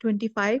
25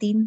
3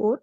4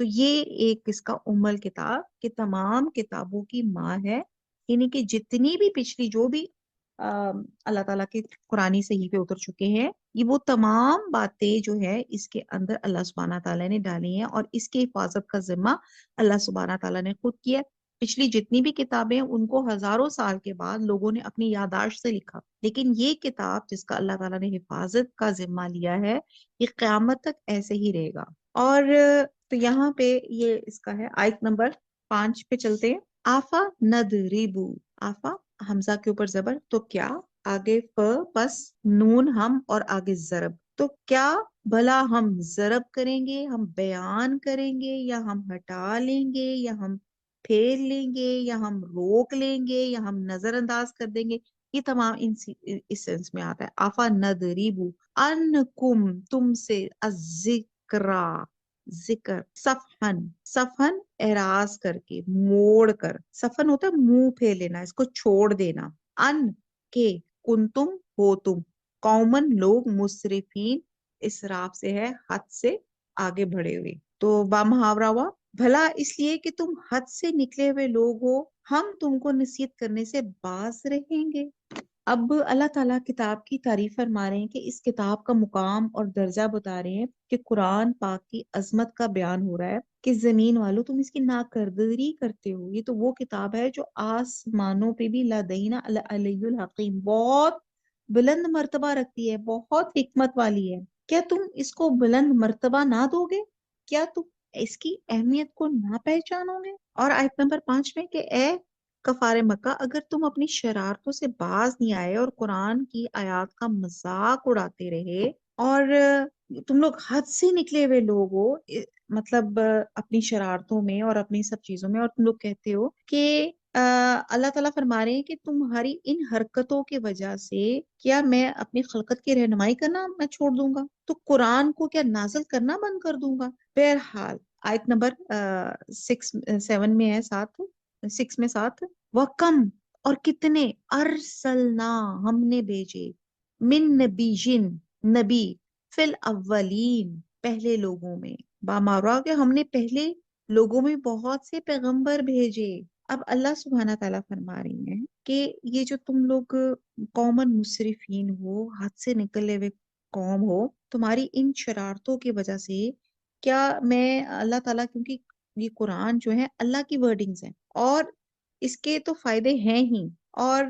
تو یہ ایک اس کا کتاب کہ تمام کتابوں کی ماں ہے، یعنی کہ جتنی بھی پچھلی جو بھی اللہ تعالیٰ کے قرآنی صحیفے اتر چکے ہیں، یہ وہ تمام باتیں جو ہے اس کے اندر اللہ سبحانہ تعالیٰ نے ڈالی ہیں، اور اس کی حفاظت کا ذمہ اللہ سبحانہ تعالیٰ نے خود کیا۔ پچھلی جتنی بھی کتابیں ہیں ان کو ہزاروں سال کے بعد لوگوں نے اپنی یادداشت سے لکھا، لیکن یہ کتاب جس کا اللہ تعالیٰ نے حفاظت کا ذمہ لیا ہے، یہ قیامت تک ایسے ہی رہے گا۔ اور تو یہاں پہ یہ اس کا ہے آیت نمبر 5 پہ چلتے ہیں۔ آفا ندریبو، آفا حمزہ کے اوپر زبر، تو کیا، آگے ف پس نون ہم، اور آگے ضرب، تو کیا بھلا ہم ضرب کریں گے، ہم بیان کریں گے، یا ہم ہٹا لیں گے، یا ہم پھیر لیں گے، یا ہم روک لیں گے، یا ہم نظر انداز کر دیں گے؟ یہ تمام اس سینس میں آتا ہے۔ آفا ندریبو انکم، تم سے، الذکرا، ذکر، صفحن، صفحن اعراض کر کے، موڑ کر، صفحن ہوتا ہے منہ پھیر لینا، اس کو چھوڑ دینا، ان کے، کنتم ہو تم، قومن لوگ، مسرفین اسراف سے ہے حد سے آگے بڑھے ہوئے، تو با محاورہ ہوا، بھلا اس لیے کہ تم حد سے نکلے ہوئے لوگ ہو، ہم تم کو نصیحت کرنے سے باز رہیں گے۔ اب اللہ تعالیٰ کتاب کی تعریف فرما رہے ہیں کہ اس کتاب کا مقام اور درجہ بتا رہے ہیں کہ قرآن پاک کی عظمت کا بیان ہو رہا ہے کہ زمین والوں تم اس کی ناقدری کرتے ہو، یہ تو وہ کتاب ہے جو آسمانوں پہ بھی لدینا العلی الحکیم، بہت بلند مرتبہ رکھتی ہے، بہت حکمت والی ہے، کیا تم اس کو بلند مرتبہ نہ دو گے؟ کیا تم اس کی اہمیت کو نہ پہچانو گے؟ اور آیت نمبر 5 میں کہ اے کفار مکہ، اگر تم اپنی شرارتوں سے باز نہیں آئے اور قرآن کی آیات کا مذاق اڑاتے رہے، اور تم لوگ حد سے نکلے ہوئے لوگ ہو، مطلب اپنی شرارتوں میں اور اپنی سب چیزوں میں، اور تم لوگ کہتے ہو کہ اللہ تعالیٰ فرما رہے ہیں کہ تمہاری ان حرکتوں کی وجہ سے کیا میں اپنی خلقت کی رہنمائی کرنا میں چھوڑ دوں گا؟ تو قرآن کو کیا نازل کرنا بند کر دوں گا؟ بہرحال آیت نمبر 7 میں ہے، 6 میں 7، وہ کم، اور کتنے، ارسلنا، ہم نے بھیجے، من نبی جن، نبی، فی الاولین، پہلے لوگوں میں، بامارا کہ ہم نے پہلے لوگوں میں بہت سے پیغمبر بھیجے۔ اب اللہ سبحانہ تعالیٰ فرما رہی ہیں کہ یہ جو تم لوگ قومن مسرفین ہو، حد سے نکلے ہوئے قوم ہو، تمہاری ان شرارتوں کی وجہ سے کیا میں اللہ تعالیٰ، کیونکہ یہ قرآن جو ہے اللہ کی ورڈنگز ہیں، اور اس کے تو فائدے ہیں ہی، اور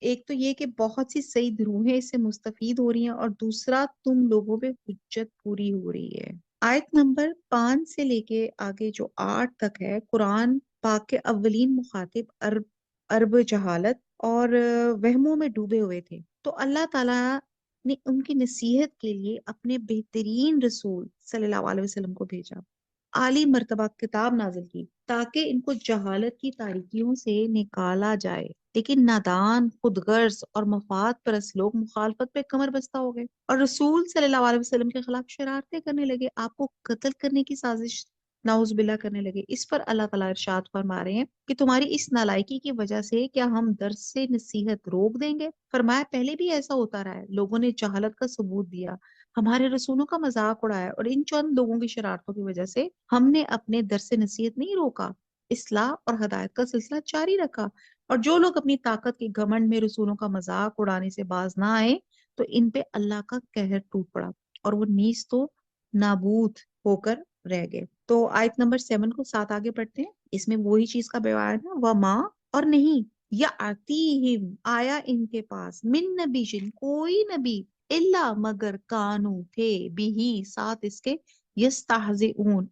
ایک تو یہ کہ بہت سی صحیح روحیں اس سے مستفید ہو رہی ہیں، اور دوسرا تم لوگوں پہ حجت پوری ہو رہی ہے۔ آیت نمبر 5 سے لے کے آگے جو 8 تک ہے، قرآن پاک کے اولین مخاطب عرب جہالت اور وہموں میں ڈوبے ہوئے تھے، تو اللہ تعالیٰ نے ان کی نصیحت کے لیے اپنے بہترین رسول صلی اللہ علیہ وسلم کو بھیجا، اعلی مرتبہ کتاب نازل کی تاکہ ان کو جہالت کی تاریکیوں سے نکالا جائے، لیکن نادان، خود غرض اور مفاد پرست لوگ مخالفت پہ کمر بستہ ہو گئے اور رسول صلی اللہ علیہ وسلم کے خلاف شرارتیں کرنے لگے، آپ کو قتل کرنے کی سازش نعوذ باللہ کرنے لگے۔ اس پر اللہ تعالیٰ ارشاد فرما رہے ہیں کہ تمہاری اس نالائکی کی وجہ سے کیا ہم درس سے نصیحت روک دیں گے؟ فرمایا پہلے بھی ایسا ہوتا رہا ہے، لوگوں نے جہالت کا ثبوت دیا، ہمارے رسولوں کا مذاق اڑایا، اور ان چند لوگوں کی شرارتوں کی وجہ سے ہم نے اپنے درس نصیحت نہیں روکا، اصلاح اور ہدایت کا سلسلہ جاری رکھا، اور جو لوگ اپنی طاقت کے گھمنڈ میں رسولوں کا مذاق اڑانے سے باز نہ آئے تو ان پہ اللہ کا قہر ٹوٹ پڑا اور وہ نیز تو نابود ہو کر رہ گئے۔ تو آیت نمبر 7 کو 7 آگے پڑھتے ہیں، اس میں وہی چیز کا بیان ہے، وَمَا، اور نہیں، یَأْتِیہِم، آیا ان کے پاس، من نبی جن، کوئی نبی، الا مگر، کانو، تھے، بھی، ساتھ اس کے، یستہزئون،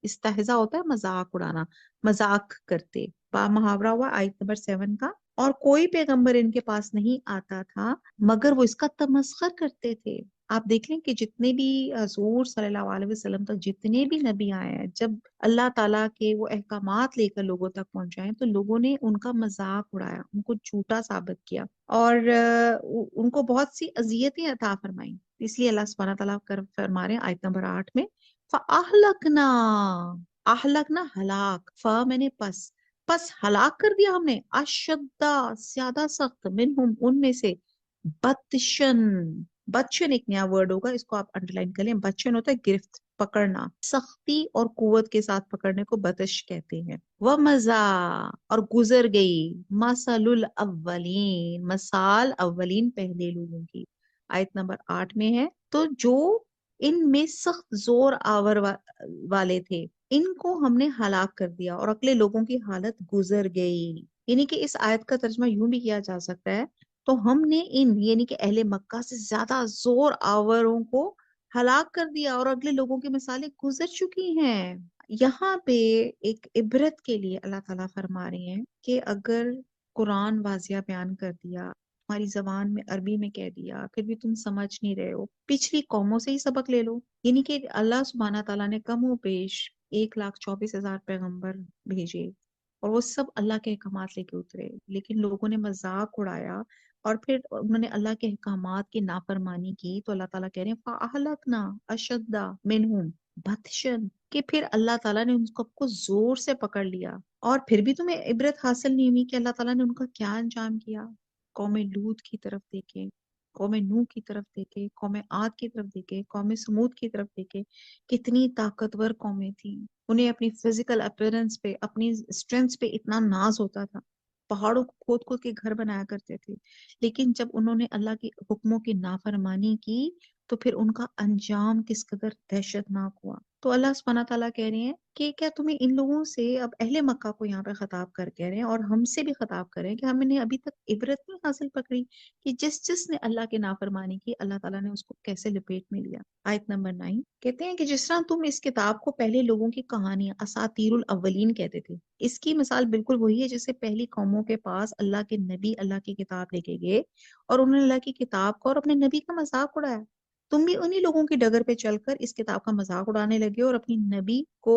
استہزا ہوتا ہے مذاق اڑانا، مذاق کرتے، با محاورہ ہوا آیت نمبر 7 کا، اور کوئی پیغمبر ان کے پاس نہیں آتا تھا مگر وہ اس کا تمسخر کرتے تھے۔ آپ دیکھ لیں کہ جتنے بھی حضور صلی اللہ علیہ وسلم تک جتنے بھی نبی آئے ہیں، جب اللہ تعالیٰ کے وہ احکامات لے کر لوگوں تک پہنچائے تو لوگوں نے ان کا مذاق اڑایا، ان کو جھوٹا ثابت کیا، اور ان کو بہت سی اذیتیں عطا فرمائیں۔ اس لیے اللہ سبحانہ تعالیٰ فرما رہے ہیں آیت نمبر 8 میں، فَأَهْلَكْنَا، اہلکنا ہلاک، میں نے پس ہلاک کر دیا ہم نے، اشدہ، زیادہ سخت، منہم، ان میں سے، بطشن، بطشن ایک نیا ورڈ ہوگا، اس کو آپ انڈر لائن کر لیں، بطشن ہوتا ہے گرفت، پکڑنا، سختی اور قوت کے ساتھ پکڑنے کو بطش کہتے ہیں۔ وہ مزا اور گزر گئی، مثل الاولین مثال اولین پہلے لوگوں کی، آیت نمبر 8 میں ہے۔ تو جو ان میں سخت زور آور والے تھے ان کو ہم نے ہلاک کر دیا اور اگلے لوگوں کی حالت گزر گئی۔ یعنی کہ اس آیت کا ترجمہ یوں بھی کیا جا سکتا ہے، تو ہم نے ان یعنی کہ اہل مکہ سے زیادہ زور آوروں کو ہلاک کر دیا اور اگلے لوگوں کی مثالیں گزر چکی ہیں۔ یہاں پہ ایک عبرت کے لیے اللہ تعالیٰ فرما رہے ہیں کہ اگر قرآن واضح بیان کر دیا، تمہاری زبان میں عربی میں کہہ دیا، پھر بھی تم سمجھ نہیں رہے ہو، پچھلی قوموں سے ہی سبق لے لو۔ یعنی کہ اللہ سبحانہ تعالیٰ نے کم و بیش 1,24,000 پیغمبر بھیجے اور وہ سب اللہ کے احکامات لے کے اترے، لیکن لوگوں نے مذاق اڑایا اور پھر انہوں نے اللہ کے احکامات کی نافرمانی کی، تو اللہ تعالیٰ کہہ رہے ہیں فَأَهْلَكْنَا أَشَدَّ مِنْهُمْ بَطْشًا، کہ پھر اللہ تعالیٰ نے ان کو زور سے پکڑ لیا۔ اور پھر بھی تمہیں عبرت حاصل نہیں ہوئی کہ اللہ تعالیٰ نے ان کا کیا انجام کیا۔ قوم لوط کی طرف دیکھیں، قوم نوح کی طرف دیکھیں، قوم عاد کی طرف دیکھیں، قوم سمود کی طرف دیکھیں، کتنی طاقتور قومیں تھیں، انہیں اپنی فزیکل اپیرنس پہ، اپنی اسٹرینتھ پہ اتنا ناز ہوتا تھا، پہاڑوں کو کھود کھود کے گھر بنایا کرتے تھے، لیکن جب انہوں نے اللہ کے حکموں کی نافرمانی کی تو پھر ان کا انجام کس قدر دہشت ناک ہوا۔ تو اللہ سبحانہ تعالیٰ کہہ رہے ہیں کہ کیا تمہیں ان لوگوں سے، اب اہل مکہ کو یہاں پہ خطاب کر کہہ رہے ہیں اور ہم سے بھی خطاب کر رہے ہیں کہ ہم نے ابھی تک عبرت نہیں حاصل پکڑی کہ جس نے اللہ کی نافرمانی کی اللہ تعالیٰ نے اس کو کیسے لپیٹ میں لیا۔ آیت نمبر 9 کہتے ہیں کہ جس طرح تم اس کتاب کو پہلے لوگوں کی کہانیاں اساطیر الاولین کہتے تھے، اس کی مثال بالکل وہی ہے جسے پہلی قوموں کے پاس اللہ کے نبی اللہ کی کتاب لے کے گئے اور انہوں نے اللہ کی کتاب کو اور اپنے نبی کا مذاق اڑایا۔ تم بھی انہی لوگوں کی ڈگر پہ چل کر اس کتاب کا مذاق اڑانے لگے اور اپنی نبی کو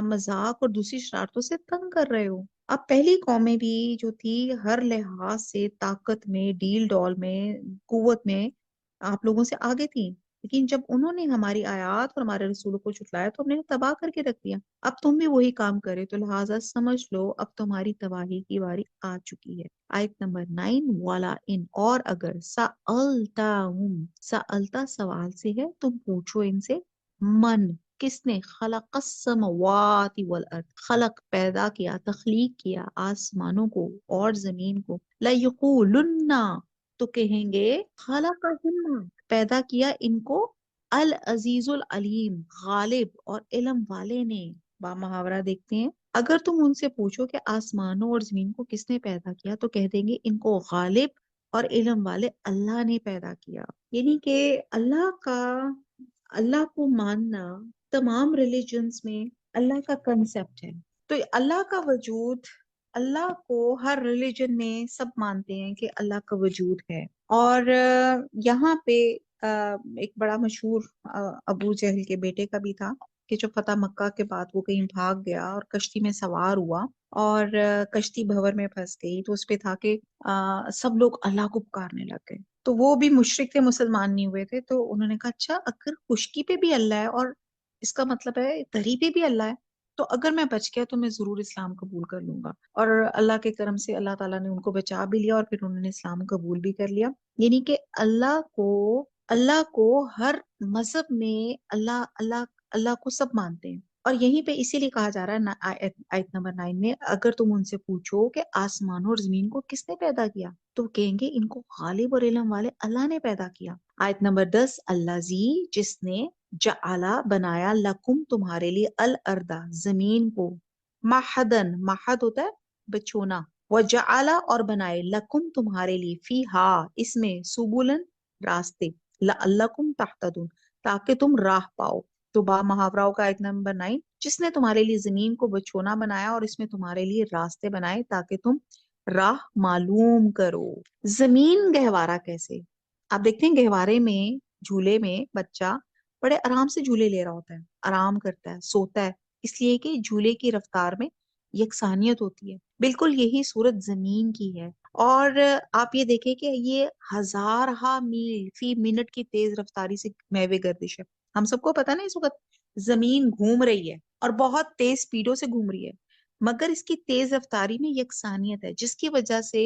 مذاق اور دوسری شرارتوں سے تنگ کر رہے ہو۔ اب پہلی قومیں بھی جو تھی ہر لحاظ سے طاقت میں، ڈیل ڈول میں، قوت میں آپ لوگوں سے آگے تھی، لیکن جب انہوں نے ہماری آیات اور ہمارے رسولوں کو جھٹلایا تو ہم نے تباہ کر کے رکھ دیا۔ اب تم بھی وہی کام کرے تو لہٰذا سمجھ لو اب تمہاری تباہی کی باری آ چکی ہے۔ آیت نمبر 9 والا ان اور اگر سألتاہم، سألتا سوال سے ہے، تم پوچھو ان سے، من کس نے، خلق السماوات والارض، خلق پیدا کیا، تخلیق کیا آسمانوں کو اور زمین کو، لَيَقُولُنَّ تو کہیں گے خلقہن پیدا کیا ان کو العزیز العلیم غالب اور علم والے نے۔ با محاورہ دیکھتے ہیں، اگر تم ان سے پوچھو کہ آسمانوں اور زمین کو کس نے پیدا کیا تو کہہ دیں گے ان کو غالب اور علم والے اللہ نے پیدا کیا۔ یعنی کہ اللہ کو ماننا تمام ریلیجنز میں اللہ کا کنسپٹ ہے، تو اللہ کا وجود، اللہ کو ہر ریلیجن میں سب مانتے ہیں کہ اللہ کا وجود ہے۔ اور یہاں پہ ایک بڑا مشہور ابو جہل کے بیٹے کا بھی تھا کہ جو فتح مکہ کے بعد وہ کہیں بھاگ گیا اور کشتی میں سوار ہوا اور کشتی بھنور میں پھنس گئی، تو اس پہ تھا کہ سب لوگ اللہ کو پکارنے لگ گئے، تو وہ بھی مشرک تھے، مسلمان نہیں ہوئے تھے، تو انہوں نے کہا اچھا اگر خشکی پہ بھی اللہ ہے اور اس کا مطلب ہے دری پہ بھی اللہ ہے، تو اگر میں بچ گیا تو میں ضرور اسلام قبول کر لوں گا۔ اور اللہ کے کرم سے اللہ تعالیٰ نے ان کو بچا بھی لیا اور پھر انہوں نے اسلام قبول بھی کر لیا۔ یعنی کہ اللہ کو ہر مذہب میں اللہ کو سب مانتے ہیں، اور یہیں پہ اسی لیے کہا جا رہا ہے آیت نمبر 9 میں، اگر تم ان سے پوچھو کہ آسمانوں اور زمین کو کس نے پیدا کیا تو کہیں گے ان کو غالب اور علم والے اللہ نے پیدا کیا۔ آیت نمبر 10 الذی جس نے جعلا بنایا لکم تمہارے لیے الارض زمین کو، مہدن مہد ہوتا ہے بچونا، وجعلا اور بنائے لکم تمہارے لیے فیہا اس میں سبلن راستے، لعلکم تہتدون تاکہ تم راہ پاؤ۔ تو با محاوروں کا آیت نمبر 9 جس نے تمہارے لیے زمین کو بچونا بنایا اور اس میں تمہارے لیے راستے بنائے تاکہ تم راہ معلوم کرو۔ زمین گہوارہ کیسے؟ آپ دیکھتے ہیں گہوارے میں جھولے میں بچہ بڑے آرام سے جھولے لے رہا ہوتا ہے، آرام کرتا ہے، سوتا ہے، اس لیے کہ جھولے کی رفتار میں یکسانیت ہوتی ہے۔ بالکل یہی صورت زمین کی ہے، اور آپ یہ دیکھیں کہ یہ ہزارہا میل فی منٹ کی تیز رفتاری سے میوے گردش ہے۔ ہم سب کو پتا نا اس وقت زمین گھوم رہی ہے اور بہت تیز سپیڈوں سے گھوم رہی ہے، مگر اس کی تیز رفتاری میں یکسانیت ہے جس کی وجہ سے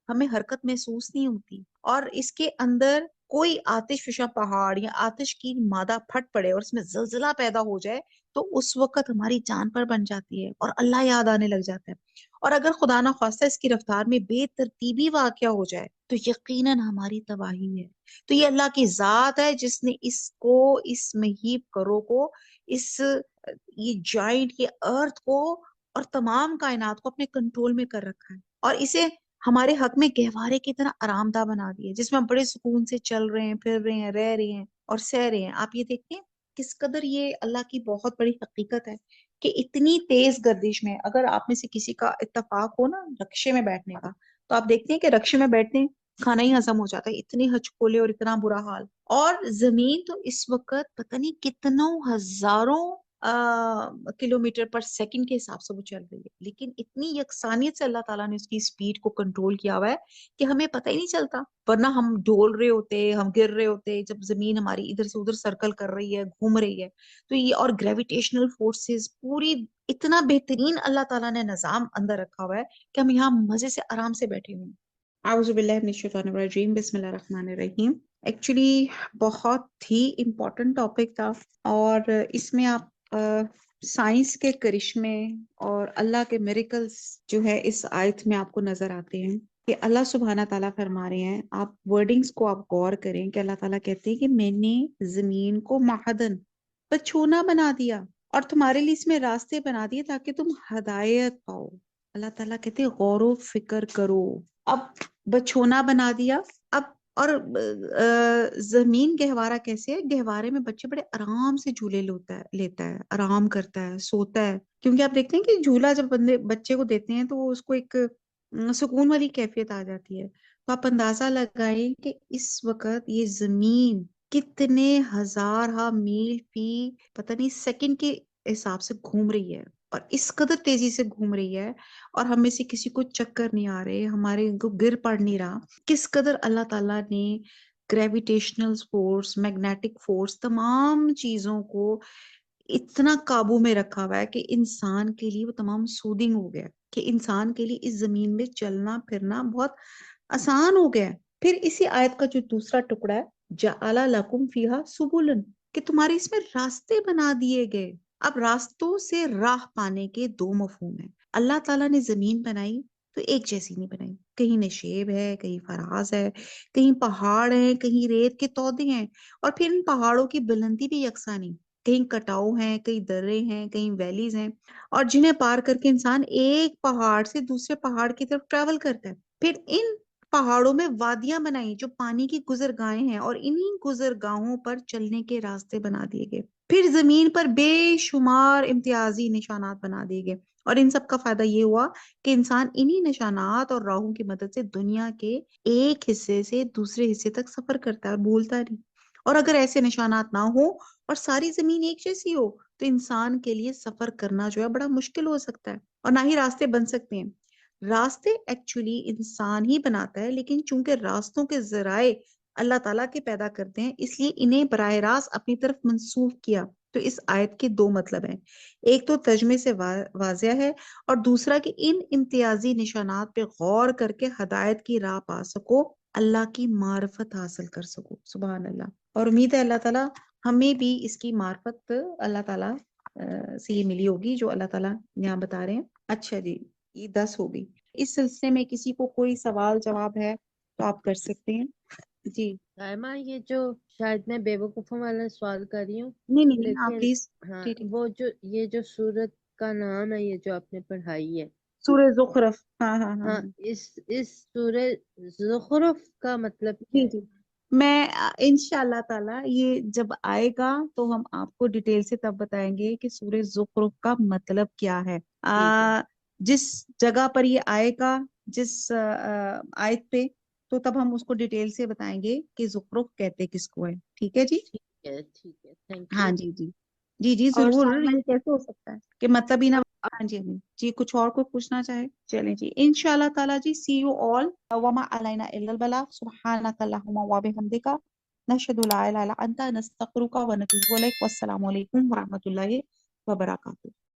ہمیں حرکت محسوس نہیں ہوتی، اور اس کے اندر کوئی آتش فشاں پہاڑ یا آتش کی مادہ پھٹ پڑے اور اس میں زلزلہ پیدا ہو جائے تو اس وقت ہماری جان پر بن جاتی ہے اور اللہ یاد آنے لگ جاتا ہے. اور اگر خدا نہ خواستہ اس کی رفتار میں بے ترتیبی واقع ہو جائے تو یقیناً ہماری تباہی ہے. تو یہ اللہ کی ذات ہے جس نے اس مہیب کرو کو، اس یہ جائنٹ، یہ ارتھ کو اور تمام کائنات کو اپنے کنٹرول میں کر رکھا ہے اور اسے ہمارے حق میں گہوارے کی طرح آرام دہ بنا دیا جس میں ہم بڑے سکون سے چل رہے ہیں، پھر رہے ہیں، رہ رہے ہیں اور سہ رہے ہیں. آپ یہ دیکھتے ہیں کس قدر یہ اللہ کی بہت بڑی حقیقت ہے کہ اتنی تیز گردش میں اگر آپ میں سے کسی کا اتفاق ہو نا رکشے میں بیٹھنے کا، تو آپ دیکھتے ہیں کہ رکشے میں بیٹھتے ہیں کھانا ہی ہضم ہو جاتا ہے، اتنے ہچکولے اور اتنا برا حال. اور زمین تو اس وقت پتہ نہیں کتنوں ہزاروں کلومیٹر پر سیکنڈ کے حساب سے وہ چل رہی ہے، لیکن اتنی یکسانیت سے اللہ تعالیٰ نے اس کی سپیڈ کو کنٹرول کیا ہوا ہے کہ ہمیں پتہ ہی نہیں چلتا. ورنہ ہم ڈول رہے ہوتے، ہم گر رہے ہوتے جب زمین ہماری ادھر سے ادھر سرکل کر رہی ہے، گھوم رہی ہے. تو یہ اور گریویٹیشنل فورسز پوری اتنا بہترین اللہ تعالیٰ نے نظام اندر رکھا ہوا ہے کہ ہم یہاں مزے سے آرام سے بیٹھے ہوئے ہیں. اعوذ باللہ من الشیطان الرجیم، بسم اللہ الرحمن الرحیم. ایکچولی بہت ہی امپورٹنٹ ٹاپک تھا اور اس میں آپ سائنس کے کرشمے اور اللہ کے میریکلز جو ہے اس آیت میں آپ کو نظر آتے ہیں کہ اللہ سبحانہ تعالیٰ فرما رہے ہیں. آپ ورڈنگز کو آپ غور کریں کہ اللہ تعالیٰ کہتے ہیں کہ میں نے زمین کو مہدن بچھونا بنا دیا اور تمہارے لیے اس میں راستے بنا دیے تاکہ تم ہدایت پاؤ. اللہ تعالیٰ کہتے ہیں غور و فکر کرو. اب بچھونا بنا دیا. اب اور زمین گہوارہ کیسے ہے؟ گہوارے میں بچے بڑے آرام سے جھولے لیتا ہے، آرام کرتا ہے، سوتا ہے. کیونکہ آپ دیکھتے ہیں کہ جھولا جب بچے کو دیتے ہیں تو وہ اس کو ایک سکون والی کیفیت آ جاتی ہے. تو آپ اندازہ لگائیں کہ اس وقت یہ زمین کتنے ہزار میل فی پتہ نہیں سیکنڈ کے حساب سے گھوم رہی ہے اور اس قدر تیزی سے گھوم رہی ہے اور ہم میں سے کسی کو چکر نہیں آ رہے، ہمارے کو گر پڑ نہیں رہا. کس قدر اللہ تعالیٰ نے گریویٹیشنل فورس، میگنیٹک فورس، تمام چیزوں کو اتنا قابو میں رکھا ہوا ہے کہ انسان کے لیے وہ تمام سودنگ ہو گیا کہ انسان کے لیے اس زمین میں چلنا پھرنا بہت آسان ہو گیا ہے. پھر اسی آیت کا جو دوسرا ٹکڑا ہے جعل لکم فیہا سبلن، کہ تمہارے اس میں راستے بنا دیے گئے. اب راستوں سے راہ پانے کے دو مفہوم ہیں. اللہ تعالیٰ نے زمین بنائی تو ایک جیسی نہیں بنائی، کہیں نشیب ہے، کہیں فراز ہے، کہیں پہاڑ ہیں، کہیں ریت کے تودے ہیں اور پھر ان پہاڑوں کی بلندی بھی یکساں نہیں، کہیں کٹاؤ ہیں، کہیں درے ہیں، کہیں ویلیز ہیں اور جنہیں پار کر کے انسان ایک پہاڑ سے دوسرے پہاڑ کی طرف ٹریول کرتا ہے. پھر ان پہاڑوں میں وادیاں بنائی جو پانی کی گزرگاہیں ہیں اور انہی گزرگاہوں پر چلنے کے راستے بنا دیے گئے. پھر زمین پر بے شمار امتیازی نشانات بنا دیے گئے اور ان سب کا فائدہ یہ ہوا کہ انسان انہی نشانات اور راہوں کی مدد سے دنیا کے ایک حصے سے دوسرے حصے تک سفر کرتا ہے اور بھولتا نہیں. اور اگر ایسے نشانات نہ ہو اور ساری زمین ایک جیسی ہو تو انسان کے لیے سفر کرنا جو ہے بڑا مشکل ہو سکتا ہے اور نہ ہی راستے بن سکتے ہیں. راستے ایکچولی انسان ہی بناتا ہے، لیکن چونکہ راستوں کے ذرائع اللہ تعالیٰ کے پیدا کرتے ہیں اس لیے انہیں براہ راست اپنی طرف منسوخ کیا. تو اس آیت کے دو مطلب ہیں، ایک تو ترجمے سے واضح ہے اور دوسرا کہ ان امتیازی نشانات پہ غور کر کے ہدایت کی راہ پا سکو، اللہ کی معرفت حاصل کر سکو. سبحان اللہ. اور امید ہے اللہ تعالیٰ ہمیں بھی اس کی معرفت اللہ تعالیٰ سے یہ ملی ہوگی جو اللہ تعالیٰ یہاں بتا رہے ہیں. اچھا جی، یہ 10 ہوگی. اس سلسلے میں کسی کو کوئی سوال جواب ہے تو آپ کر سکتے ہیں. جی سائمہ، یہ جو شاید میں بے وقوفوں والا سوال کر رہی ہوں، نہیں آپ لیکن پلیز. ہاں ٹھیک ہے. وہ جو یہ جو سورت کا نام ہے، یہ جو آپ نے پڑھائی ہے، سورہ زخرف. ہاں ہاں، اس سورہ زخرف کا مطلب کیا جی ہے؟ جی، میں انشاءاللہ تعالی یہ جب آئے گا تو ہم آپ کو ڈیٹیل سے تب بتائیں گے کہ سورہ زخرف کا مطلب کیا ہے. ٹھیک ہے، جس جگہ پر یہ آئے گا، جس آیت پہ، تو تب ہم اس کو ڈیٹیل سے بتائیں گے کہ زخرف کہتے کس کو ہے. ٹھیک ہے جی. ٹھیک ہے، تھینک ہاں یو. جی جی جی جی اور ضرور. سائمہ، یہ کیسے ہو سکتا ہے کہ مطلب ہی نہ. ہاں جی جی، کچھ اور کو پوچھنا چاہے؟ چلیں جی انشاءاللہ تعالی جی. سی یو آل. وما علینا الا البلاغ. سبحانک اللہم و بحمدک، نشہد لا الہ الا انت، نستغفرک و نتوب الیک. والسلام علیکم ورحمۃ اللہ وبرکاتہ.